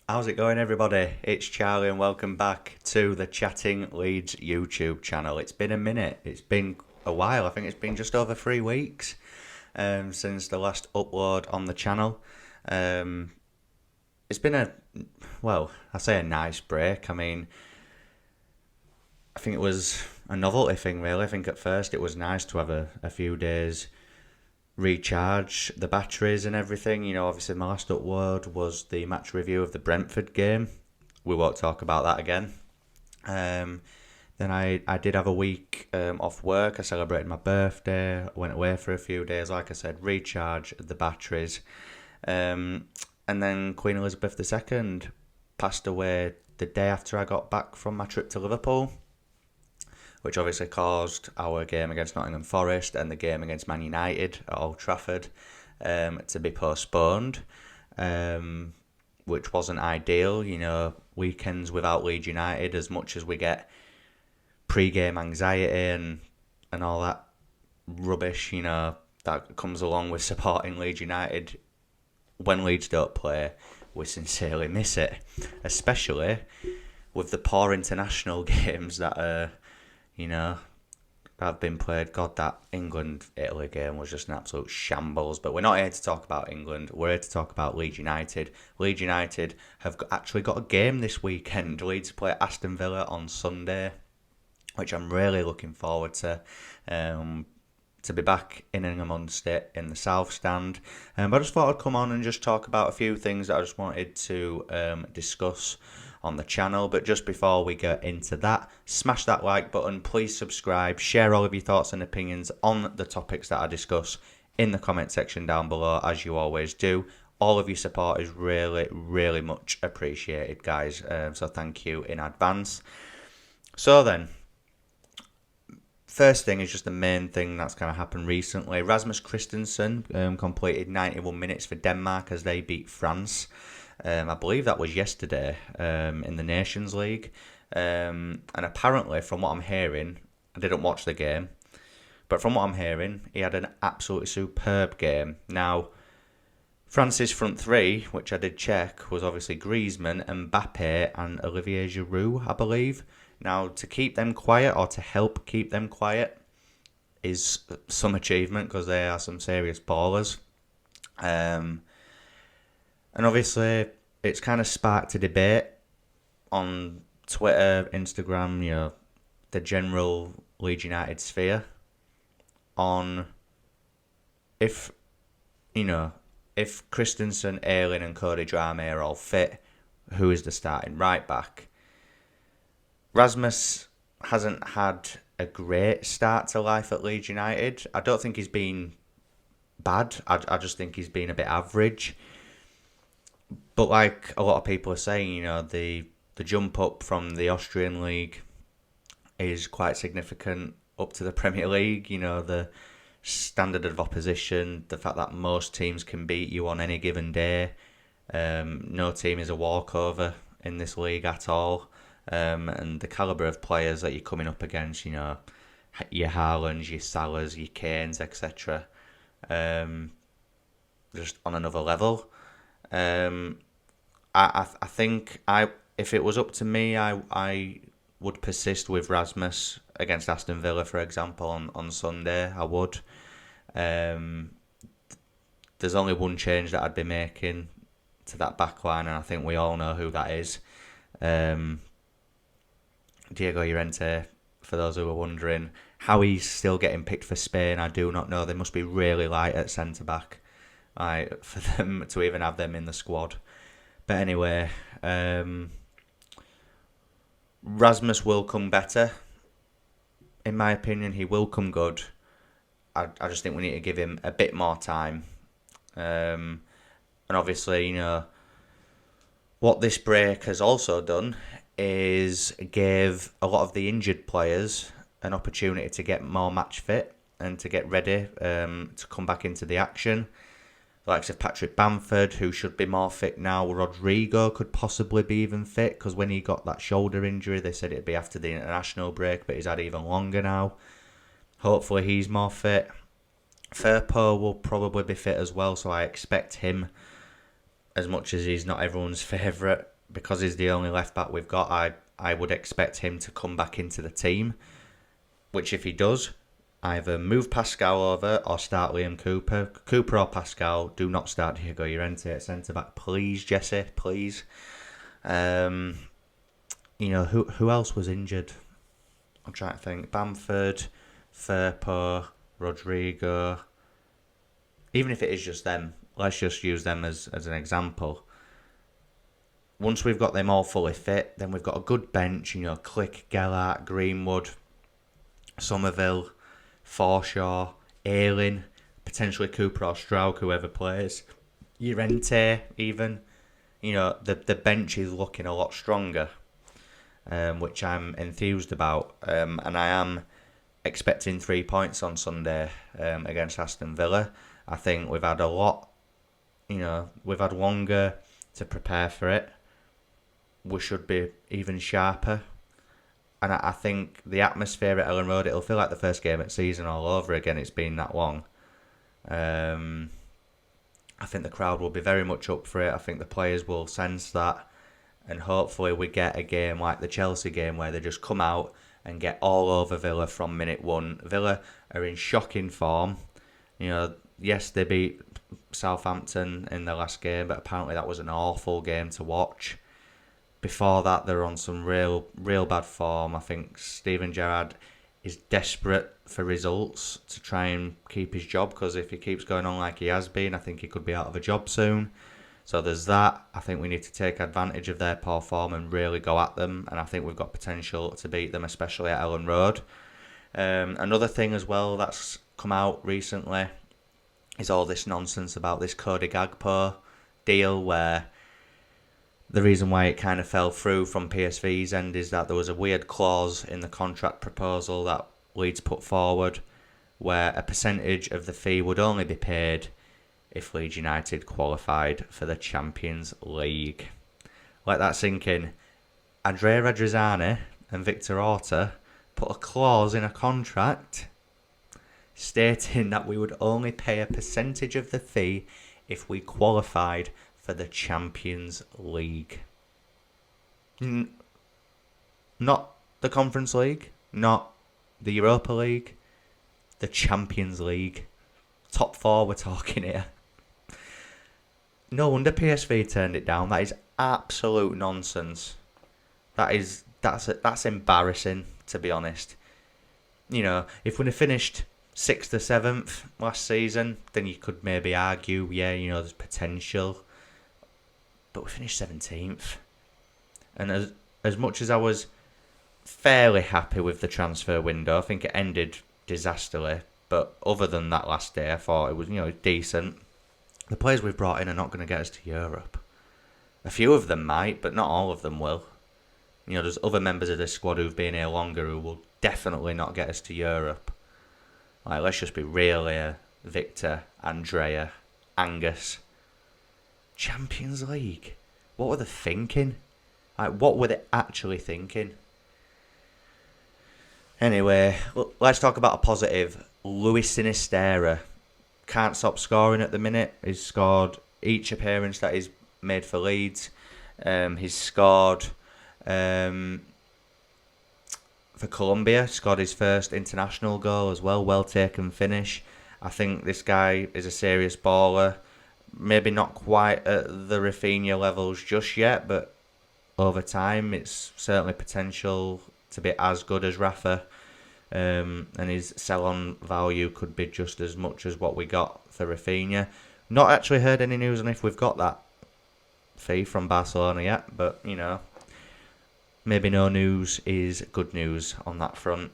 How's it going, everybody? It's Charlie, and welcome back to the Chatting Leeds YouTube channel. It's been a minute. It's been a while. I think it's been just over 3 weeks since the last upload on the channel. Um, it's been I say a nice break. I think it was a novelty thing, really. I think at first it was nice to have a few days recharge the batteries and everything. Obviously my last upload was the match review of the Brentford game. We won't talk about that again. Then I did have a week off work. I celebrated my birthday. I went away for a few days. Like I said, recharge the batteries. And then Queen Elizabeth II passed away the day after I got back from my trip to Liverpool, which obviously caused our game against Nottingham Forest and the game against Man United at Old Trafford to be postponed, which wasn't ideal. Weekends without Leeds United, as much as we get pre-game anxiety and all that rubbish, that comes along with supporting Leeds United, when Leeds don't play, we sincerely miss it, especially with the poor international games that are have been played. God, that England-Italy game was just an absolute shambles. But we're not here to talk about England. We're here to talk about Leeds United. Leeds United have actually got a game this weekend. Leeds play Aston Villa on Sunday, which I'm really looking forward to be back in and amongst it in the South Stand. But I just thought I'd come on and just talk about a few things that I just wanted to discuss on the channel. But just before we get into that, smash that like button, please subscribe, share all of your thoughts and opinions on the topics that I discuss in the comment section down below, as you always do. All of your support is really, really much appreciated, guys. So thank you in advance. So then, first thing is just the main thing that's kind of happened recently. Rasmus Christensen completed 91 minutes for Denmark as they beat France. I believe that was yesterday in the Nations League. And apparently, from what I'm hearing, I didn't watch the game, but from what I'm hearing, he had an absolutely superb game. Now, France's front three, which I did check, was obviously Griezmann, Mbappe and Olivier Giroud, I believe. Now, to keep them quiet, or to help keep them quiet, is some achievement, because they are some serious ballers. And obviously, it's kind of sparked a debate on Twitter, Instagram, the general Leeds United sphere, on if Christensen, Ayling and Cody Drame are all fit, who is the starting right back? Rasmus hasn't had a great start to life at Leeds United. I don't think he's been bad. I just think he's been a bit average. But like a lot of people are saying, the jump up from the Austrian league is quite significant up to the Premier League. The standard of opposition, the fact that most teams can beat you on any given day. No team is a walkover in this league at all. And the calibre of players that you're coming up against, your Haalands, your Salahs, your Kanes, etc. Just on another level. I think if it was up to me, I would persist with Rasmus against Aston Villa, for example, on Sunday. I would. There's only one change that I'd be making to that backline, and I think we all know who that is. Diego Llorente, for those who are wondering. How he's still getting picked for Spain, I do not know. They must be really light at centre-back for them to even have them in the squad. But anyway, Rasmus will come better. In my opinion, he will come good. I just think we need to give him a bit more time. And obviously, what this break has also done is gave a lot of the injured players an opportunity to get more match fit and to get ready to come back into the action. The likes of Patrick Bamford, who should be more fit now. Rodrigo could possibly be even fit, because when he got that shoulder injury, they said it'd be after the international break, but he's had even longer now. Hopefully he's more fit. Firpo will probably be fit as well, so I expect him, as much as he's not everyone's favourite, because he's the only left back we've got, I would expect him to come back into the team. Which, if he does, either move Pascal over or start Liam Cooper. Cooper or Pascal. Do not start Diego Llorente at centre back, please, Jesse, please. Who else was injured? I'm trying to think. Bamford, Firpo, Rodrigo. Even if it is just them, let's just use them as an example. Once we've got them all fully fit, then we've got a good bench. Click, Gellert, Greenwood, Somerville, Forshaw, Ayling, potentially Cooper or Strauch, whoever plays. Llorente, even. The bench is looking a lot stronger, which I'm enthused about. And I am expecting 3 points on Sunday against Aston Villa. I think we've had we've had longer to prepare for it. We should be even sharper. And I think the atmosphere at Ellen Road, it'll feel like the first game of the season all over again. It's been that long. I think the crowd will be very much up for it. I think the players will sense that. And hopefully we get a game like the Chelsea game where they just come out and get all over Villa from minute one. Villa are in shocking form. Yes, they beat Southampton in the last game, but apparently that was an awful game to watch. Before that, they're on some real bad form. I think Steven Gerrard is desperate for results to try and keep his job, because if he keeps going on like he has been, I think he could be out of a job soon. So there's that. I think we need to take advantage of their poor form and really go at them, and I think we've got potential to beat them, especially at Ellen Road. Another thing as well that's come out recently is all this nonsense about this Cody Gakpo deal, where the reason why it kind of fell through from PSV's end is that there was a weird clause in the contract proposal that Leeds put forward where a percentage of the fee would only be paid if Leeds United qualified for the Champions League. Let that sink in. Andrea Radrizzani and Victor Orta put a clause in a contract stating that we would only pay a percentage of the fee if we qualified for the Champions League. Not the Conference League, not the Europa League, the Champions League. Top four we're talking here. No wonder PSV turned it down. That is absolute nonsense. That's embarrassing, to be honest. If we'd have finished 6th or 7th last season, then you could maybe argue, there's potential. But we finished 17th. And as much as I was fairly happy with the transfer window, I think it ended disastrously. But other than that last day, I thought it was, decent. The players we've brought in are not going to get us to Europe. A few of them might, but not all of them will. There's other members of this squad who've been here longer who will definitely not get us to Europe. Let's just be real here. Victor, Andrea, Angus. Champions League. What were they thinking? What were they actually thinking? Anyway, let's talk about a positive. Luis Sinisterra can't stop scoring at the minute. He's scored each appearance that he's made for Leeds. He's scored for Colombia. Scored his first international goal as well. Well taken finish. I think this guy is a serious baller. Maybe not quite at the Rafinha levels just yet, but over time it's certainly potential to be as good as Rafa. And his sell-on value could be just as much as what we got for Rafinha. Not actually heard any news on if we've got that fee from Barcelona yet, but, maybe no news is good news on that front.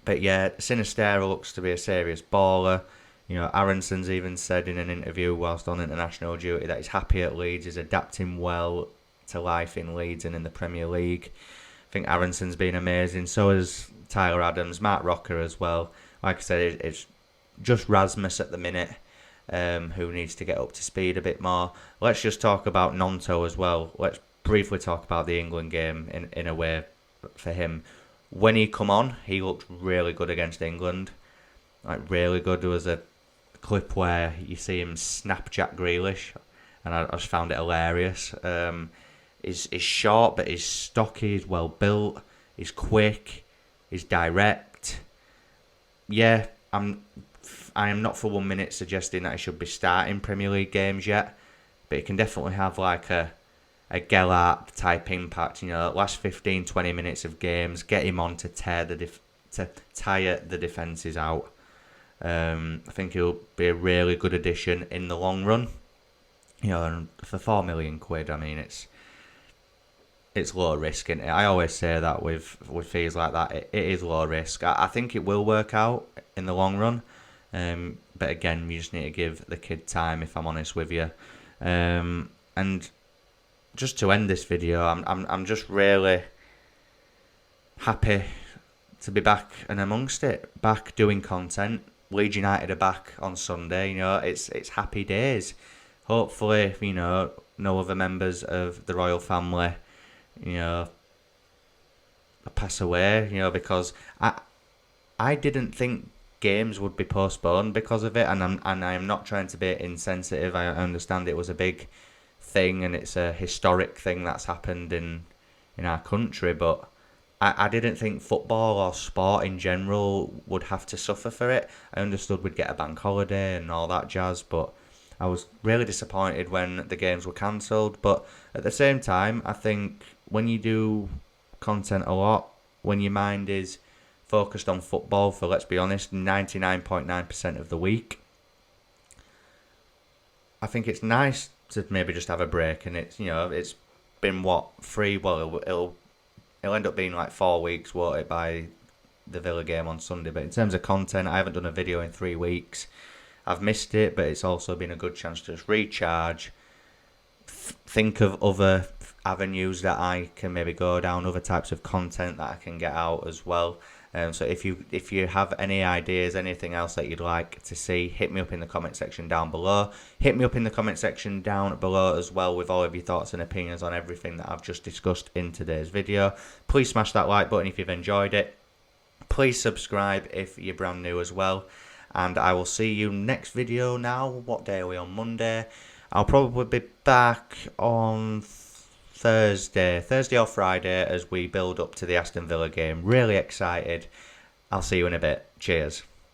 But yeah, Sinisterra looks to be a serious baller. Aronson's even said in an interview whilst on international duty that he's happy at Leeds, he's adapting well to life in Leeds and in the Premier League. I think Aronson's been amazing. So has Tyler Adams, Mark Rocker as well. Like I said, it's just Rasmus at the minute, who needs to get up to speed a bit more. Let's just talk about Nonto as well. Let's briefly talk about the England game in a way for him. When he come on, he looked really good against England. Really good. There was a clip where you see him snap Jack Grealish, and I just found it hilarious. is short, but he's stocky, he's well built, he's quick, he's direct. Yeah, I am not for 1 minute suggesting that he should be starting Premier League games yet, but he can definitely have like a Gellert type impact. Last 15-20 minutes of games, get him on to tire the defences out. I think he'll be a really good addition in the long run. And for £4 million, I mean, it's low risk, isn't it? I always say that with fees like that, it is low risk. I think it will work out in the long run, but again, you just need to give the kid time, if I'm honest with you. And just to end this video, I'm just really happy to be back and amongst it, back doing content. Leeds United are back on Sunday. It's happy days. Hopefully, no other members of the royal family, pass away. Because I didn't think games would be postponed because of it, and I am not trying to be insensitive. I understand it was a big thing and it's a historic thing that's happened in our country, but I didn't think football or sport in general would have to suffer for it. I understood we'd get a bank holiday and all that jazz, but I was really disappointed when the games were cancelled. But at the same time, I think when you do content a lot, when your mind is focused on football for, let's be honest, 99.9% of the week, I think it's nice to maybe just have a break. And it's been it'll end up being like 4 weeks, won't it, by the Villa game on Sunday. But in terms of content, I haven't done a video in 3 weeks. I've missed it, but it's also been a good chance to just recharge, think of other avenues that I can maybe go down, other types of content that I can get out as well. So if you have any ideas, anything else that you'd like to see, hit me up in the comment section down below. Hit me up in the comment section down below as well with all of your thoughts and opinions on everything that I've just discussed in today's video. Please smash that like button if you've enjoyed it. Please subscribe if you're brand new as well. And I will see you next video now. What day are we on? Monday. I'll probably be back on Thursday or Friday as we build up to the Aston Villa game. Really excited. I'll see you in a bit. Cheers.